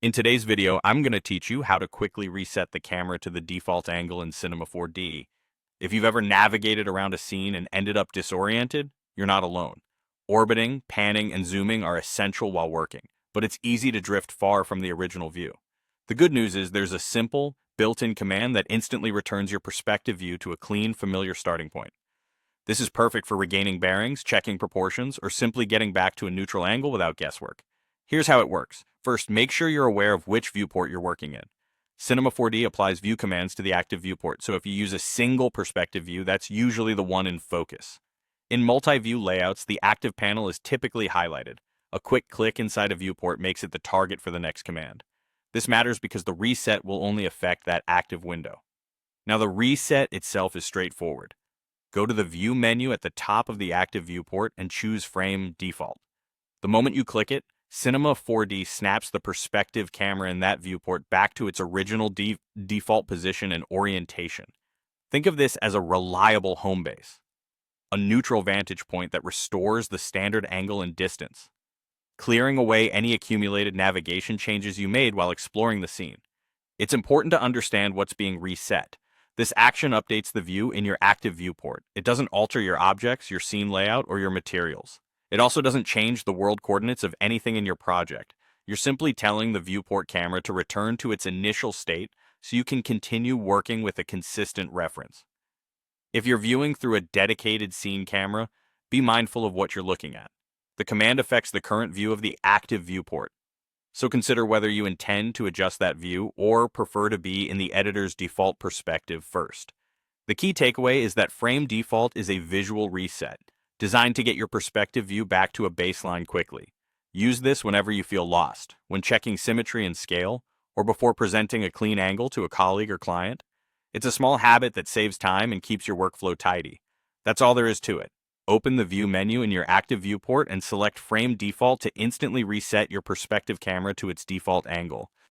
In today's video, I'm going to teach you how to quickly reset the camera to the default angle in Cinema 4D. If you've ever navigated around a scene and ended up disoriented, you're not alone. Orbiting, panning, and zooming are essential while working, but it's easy to drift far from the original view. The good news is there's a simple, built-in command that instantly returns your perspective view to a clean, familiar starting point. This is perfect for regaining bearings, checking proportions, or simply getting back to a neutral angle without guesswork. Here's how it works. First, make sure you're aware of which viewport you're working in. Cinema 4D applies view commands to the active viewport, so if you use a single perspective view, that's usually the one in focus. In multi-view layouts, the active panel is typically highlighted. A quick click inside a viewport makes it the target for the next command. This matters because the reset will only affect that active window. Now, the reset itself is straightforward. Go to the View menu at the top of the active viewport and choose Frame Default. The moment you click it, Cinema 4D snaps the perspective camera in that viewport back to its original default position and orientation. Think of this as a reliable home base, a neutral vantage point that restores the standard angle and distance, clearing away any accumulated navigation changes you made while exploring the scene. It's important to understand what's being reset. This action updates the view in your active viewport. It doesn't alter your objects, your scene layout, or your materials. It also doesn't change the world coordinates of anything in your project. You're simply telling the viewport camera to return to its initial state so you can continue working with a consistent reference. If you're viewing through a dedicated scene camera, be mindful of what you're looking at. The command affects the current view of the active viewport, so consider whether you intend to adjust that view or prefer to be in the editor's default perspective first. The key takeaway is that Frame Default is a visual reset, designed to get your perspective view back to a baseline quickly. Use this whenever you feel lost, when checking symmetry and scale, or before presenting a clean angle to a colleague or client. It's a small habit that saves time and keeps your workflow tidy. That's all there is to it. Open the View menu in your active viewport and select Frame Default to instantly reset your perspective camera to its default angle.